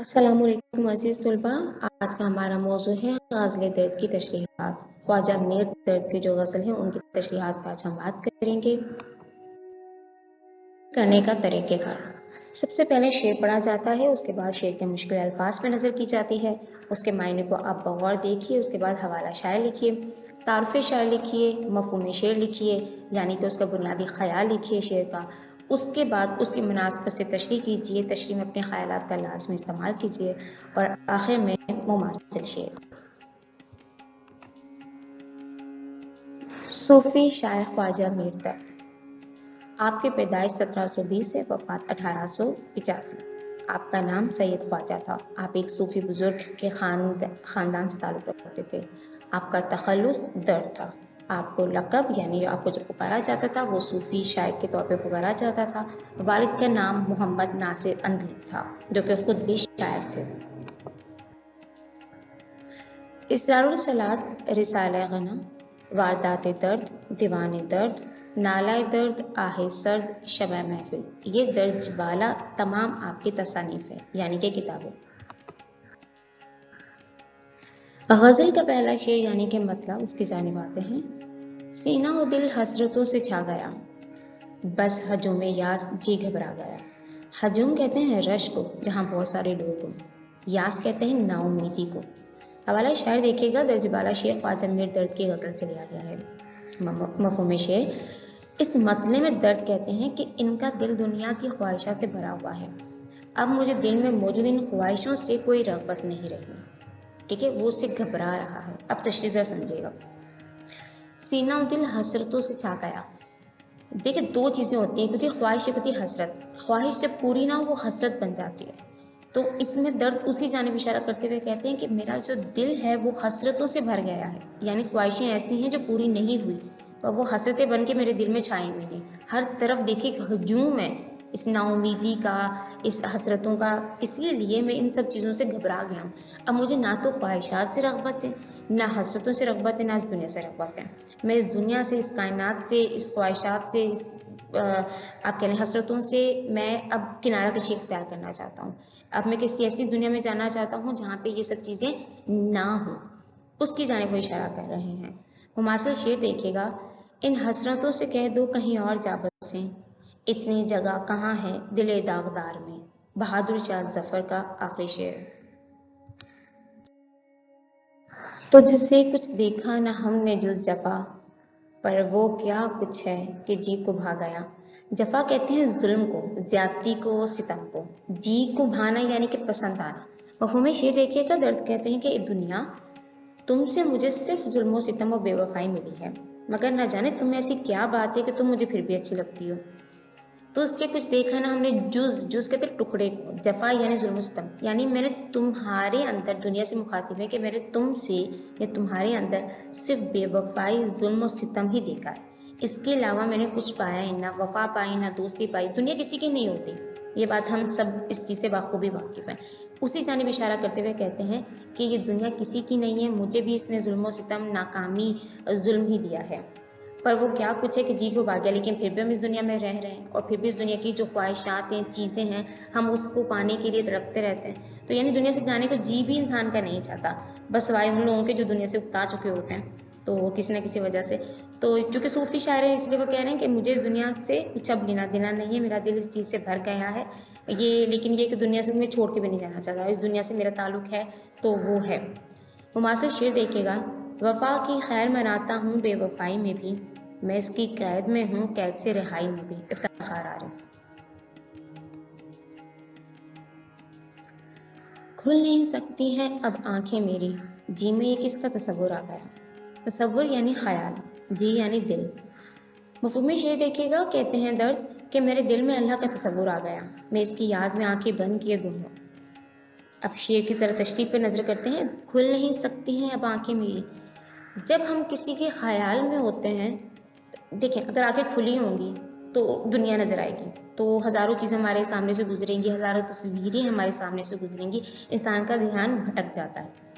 अस्सलाम वालेकुम अज़ीज़ तलबा। आज का हमारा मौजू है ग़ज़ल दर्द की तशरीहात। ख्वाजा मीर दर्द की जो गज़ल है उनकी तशरीहात पर आज हम बात करेंगे। करने का तरीक़ेकार। सबसे पहले शेर पढ़ा जाता है, उसके बाद शेर के मुश्किल अल्फाज पर नज़र की जाती है, उसके मायने को आप बगौर देखिए, उसके बाद हवाला शायर लिखिए, तारफ़ शायर लिखिए, मफ़हूम शेर लिखिए यानी कि उसका बुनियादी ख़याल लिखिए शेर का। उसके बाद उसकी मुनासबत से तशरीह कीजिए, तशरीह में अपने ख़यालात का लाज़मी इस्तेमाल कीजिए और आखिर में मुमासिल शेर। सूफ़ी शायर ख्वाजा मीर दर्द। आपकी पैदाइश 1720 से वफ़ात 1885। आपका नाम सैयद ख्वाजा था। आप एक सूफी बुजुर्ग के ख़ानदान से ताल्लुक़ रखते थे। आपका तख़ल्लुस दर्द था। आपको लक़ब यानी आपको जो पुकारा जाता था वो सूफी शायर के तौर पे पुकारा जाता था। वालिद का नाम मोहम्मद नासिर अंदली था जो कि खुद भी शायर थे। इसरारुल सलात, रिसाला गना, वारदात दर्द, दीवान दर्द, नालाए दर्द, आहे सर्द, शब महफिल, ये दर्ज वाला तमाम आपकी तसानीफ है यानी कि किताबें। गज़ल का पहला शेर यानी कि मतलब उसकी जानिब आते हैं। सीना व दिल हसरतों से छा गया, बस हजूम यास जी घबरा गया। हजूम कहते हैं रश को जहाँ बहुत सारे लोग हों, यास कहते हैं नाउमीदी को। हवाला शायर देखिएगा, दर्ज वाला शेर ख्वाजा मीर दर्द की गज़ल से लिया गया है। मफ़हूम शेर, इस मतले में दर्द कहते हैं कि इनका दिल दुनिया की ख्वाहिशों से भरा हुआ है। अब मुझे दिल में मौजूद इन ख्वाहिशों से कोई रग़बत नहीं रही, ठीक है, वो उससे घबरा रहा है। अब तशरीह से समझिएगा। सीना और दिल हसरतों से छा गया। देखिए दो चीज़ें होती हैं, एक होती है ख्वाहिश, एक होती है हसरत। ख्वाहिश जब पूरी ना हो वो हसरत बन जाती है। तो इसमें दर्द उसी जानिब इशारा करते हुए कहते हैं कि मेरा जो दिल है वो हसरतों से भर गया है, यानी ख्वाहिशें ऐसी हैं जो पूरी नहीं हुई और वो हसरतें बन के मेरे दिल में छाई हुई हैं। हर तरफ देखिए हजूम है इस नाउमीदी का, इस हसरतों का, इसलिए मैं इन सब चीज़ों से घबरा गया हूँ। अब मुझे ना तो ख्वाहिशात से रग़बत है, ना हसरतों से रग़बत है, ना इस दुनिया से रग़बत है। मैं इस दुनिया से, इस कायनात से, इस ख्वाहिशात से, इस आप कह लें हसरतों से मैं अब किनारा कशी इख्तियार करना चाहता हूँ। अब मैं किसी ऐसी दुनिया में जाना चाहता हूँ जहाँ पे ये सब चीज़ें ना हो, उसकी जानिब वो इशारा कर रहे हैं। मुमासिल शेर देखिएगा। इन हसरतों से कह दो कहीं और जा बसें, इतनी जगह कहाँ है दिले दागदार में। बहादुर शाह जफर का आखिरी शेर। तुझसे कुछ देखा न हमने जुज़ जफ़ा, पर वो क्या कुछ है कि जी को भा गया। जफ़ा कहते हैं जुल्म को, ज्यादती को, सितम को। जी को भाना यानी कि पसंद आना। मफ़हूम शेर देखिएगा। दर्द कहते हैं कि दुनिया तुमसे मुझे सिर्फ जुल्म सितम और बेवफाई मिली है, मगर न जाने तुम्हें ऐसी क्या बात है कि तुम मुझे फिर भी अच्छी लगती हो। तो उससे कुछ देखा ना हमने जुज़ कहते टुकड़े को, जफ़ा यानी जुल्म सितम, यानी मैंने तुम्हारे अंदर, दुनिया से मुखातिब है कि मैंने तुमसे या तुम्हारे अंदर सिर्फ बेवफाई, जुल्म और सितम ही देखा है। इसके अलावा मैंने कुछ पाया ही ना, वफा पाई ना दोस्ती पाई। दुनिया किसी की नहीं होती, ये बात हम सब इस चीज़ से बाखूबी वाकिफ़ हैं। उसी जानिब इशारा करते हुए कहते हैं कि ये दुनिया किसी की नहीं है, मुझे भी इसने जुल्म और सितम, नाकामी, जुल्म ही दिया है। पर वो क्या कुछ है कि जी को भाग गया, लेकिन फिर भी हम इस दुनिया में रह रहे हैं और फिर भी इस दुनिया की जो ख्वाहिशात हैं, चीज़ें हैं, हम उसको पाने के लिए तड़पते रहते हैं। तो यानी दुनिया से जाने को जी भी इंसान का नहीं चाहता, बस वाए उन लोगों के जो दुनिया से उगता चुके होते हैं, तो किसी न किसी वजह से। तो चूँकि सूफ़ी शायर है इसलिए वो कह रहे हैं कि मुझे इस दुनिया से कुछ अब लेना देना नहीं है, मेरा दिल इस चीज़ से भर गया है ये, लेकिन ये कि दुनिया से मैं छोड़ के भी नहीं जाना चाहता, इस दुनिया से मेरा ताल्लुक़ है तो वो है। मुमासिल शेर देखिएगा। वफ़ा की खैर मनाता हूँ बेवफाई में भी, मैं इसकी कैद में हूँ कैद से रिहाई में भी। इफ्तिखार आरिफ। खुल नहीं सकती हैं अब आंखें मेरी, जी में ये किसका तसव्वुर आ गया। तसव्वुर यानी ख्याल, जी यानी दिल। मफ़हूम शेर देखिएगा। कहते हैं दर्द कि मेरे दिल में अल्लाह का तसव्वुर आ गया, मैं इसकी याद में आंखें बंद किए गुम हूँ। अब शेर की तरह तशरीह पर नज़र करते हैं। खुल नहीं सकती हैं अब आंखें मेरी, जब हम किसी के ख्याल में होते हैं, देखें अगर आंखें खुली होंगी तो दुनिया नजर आएगी, तो हज़ारों चीज़ें हमारे सामने से गुजरेंगी, हज़ारों तस्वीरें हमारे सामने से गुजरेंगी, इंसान का ध्यान भटक जाता है।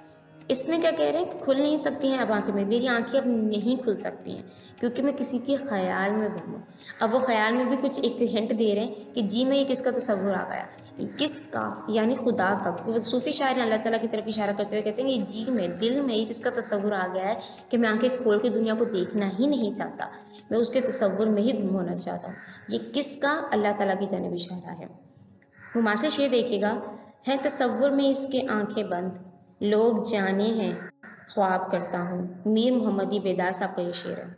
इसमें क्या कह रहे हैं कि खुल नहीं सकती हैं अब आंखें में, मेरी आंखें अब नहीं खुल सकती हैं क्योंकि मैं किसी के ख्याल में गुम हूँ। अब वो ख्याल में भी कुछ एक हिंट दे रहे हैं कि जी में ये किसका तसव्वुर आ गया, किस का यानी खुदा का। वो सूफी शायर अल्लाह ताला की तरफ इशारा करते हुए कहते हैं कि जी में दिल में ही इसका तस्वुर आ गया है कि मैं आंखें खोल के दुनिया को देखना ही नहीं चाहता, मैं उसके तस्वुर में ही गुम होना चाहता हूँ। ये किसका? अल्लाह ताला की जानिब इशारा है। मुमासिल शेर देखिएगा, है तस्वुर में इसके आंखें बंद, लोग जाने हैं ख्वाब करता हूँ। मीर मोहम्मदी बेदार साहब का ये शेर है।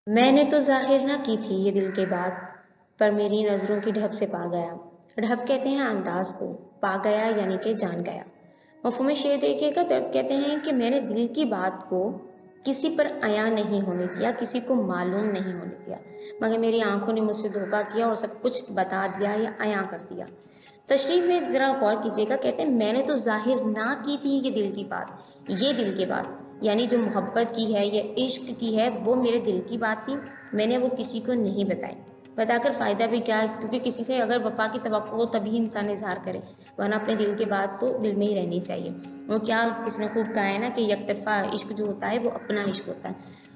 मैंने तो जाहिर ना की थी ये दिल के बात, पर मेरी नजरों की ढब से पा गया। ढब कहते हैं अंदाज को, पा गया यानी कि जान गया। मफहूम शेर देखिएगा, दर्द कहते हैं कि मैंने दिल की बात को किसी पर अया नहीं होने दिया, किसी को मालूम नहीं होने दिया, मगर मेरी आंखों ने मुझसे धोखा किया और सब कुछ बता दिया या अया कर दिया। तशरीह में जरा गौर कीजिएगा, कहते हैं मैंने तो जाहिर ना की थी ये दिल की बात, ये दिल की बात यानी जो मोहब्बत की है या इश्क की है वो मेरे दिल की बात थी, मैंने वो किसी को नहीं बताई। बताकर फ़ायदा भी क्या, क्योंकि किसी से अगर वफा की तवक्को हो तभी इंसान इजहार करे, वरना अपने दिल की बात तो दिल में ही रहनी चाहिए। वो क्या किसी ने खूब कहा है ना कि यकतरफा इश्क जो होता है वो अपना इश्क होता है।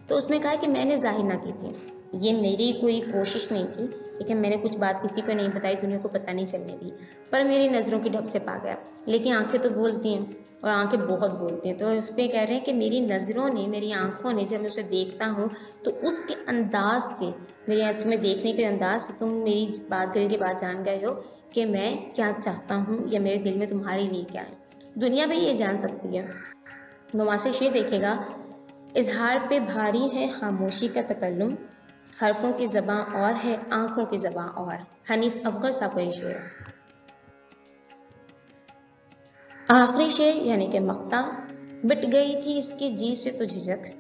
तो उसमें कहा है कि मैंने जाहिर ना की थी, ये मेरी कोई कोशिश नहीं थी, लेकिन मैंने कुछ बात किसी को नहीं बताई, दुनिया को पता नहीं चलने दी, पर मेरी नज़रों की ढब से पा गया। लेकिन आंखें तो बोलती हैं और आंखें बहुत बोलती हैं, तो उस पर कह रहे हैं कि मेरी नज़रों ने, मेरी आंखों ने जब मैं उसे देखता हूँ तो उसके अंदाज से, मेरे तुम्हें देखने के अंदाज से तुम मेरी बात, दिल की बात जान गए हो कि मैं क्या चाहता हूँ या मेरे दिल में तुम्हारे लिए क्या है। दुनिया भी ये जान सकती है। नवासे शेर देखेगा, इजहार पे भारी है खामोशी का तकल्लुम, हरफों की ज़बां और है आंखों की ज़बां और। हनीफ अफगर साहब का ये शेर है। आखिरी शेर यानी कि मक्ता, मिट गई थी इसके जी से तो झिझक,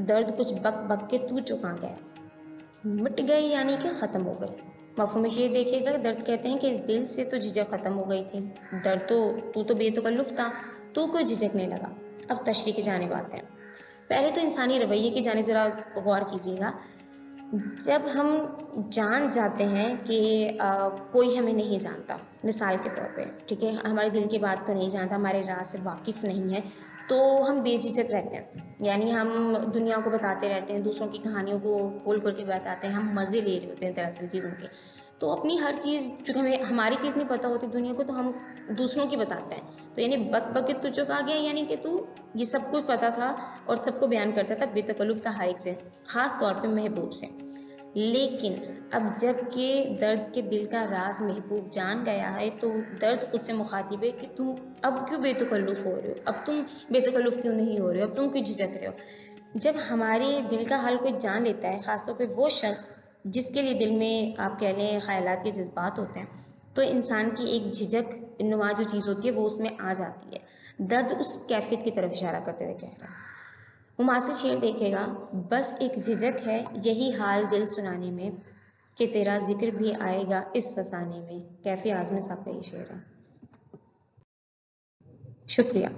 दर्द कुछ बक बक के तू चुका गया। मिट गई यानी कि ख़त्म हो गई। मफ़हूम शेर देखिएगा, दर्द कहते हैं कि इस दिल से तो झिझक ख़त्म हो गई थी, दर्द तो तू बेतकल्लुफ़ था, तू कोई झिझकने लगा। अब तशरीह की जानिब आते हैं। पहले तो इंसानी रवैये की जानिब ज़रा गौर कीजिएगा। जब हम जान जाते हैं कि कोई हमें नहीं जानता, मिसाल के तौर पे, ठीक है, हमारे दिल की बात को नहीं जानता, हमारे राज से वाकिफ़ नहीं है, तो हम बेझिझक रहते हैं, यानी हम दुनिया को बताते रहते हैं, दूसरों की कहानियों को खोल खोल के बताते हैं, हम मज़े ले रहे होते हैं दरअसल चीज़ों के। तो अपनी हर चीज़, चूँकि हमें हमारी चीज़ नहीं पता होती दुनिया को, तो हम दूसरों की बताते हैं। तो यानी बक बक के तू चुका गया, यानी कि तू ये सब कुछ पता था और सबको बयान करता था, बेतकल्लुफ़ था हर एक से, ख़ास तौर पे महबूब से। लेकिन अब जबकि दर्द के दिल का राज महबूब जान गया है, तो दर्द खुद से मुखातिब है कि तुम अब क्यों बेतकल्लुफ़ हो रहे हो, अब तुम बेतकल्लुफ़ क्यों नहीं हो रहे हो, अब तुम क्यों झिझक रहे हो। जब हमारे दिल का हाल कोई जान लेता है, ख़ासतौर पे वो शख्स जिसके लिए दिल में आप कह लें ख़यालात के जज्बात होते हैं, तो इंसान की एक झिझक नुमा जो चीज़ होती है वो उसमें आ जाती है। दर्द उस कैफियत की तरफ इशारा करते हुए कह रहा है। मुमासिल शेर देखेगा, बस एक झिझक है यही हाल दिल सुनाने में, कि तेरा जिक्र भी आएगा इस फसाने में। कैफी आज़मी साहब का ये शेर है। शुक्रिया।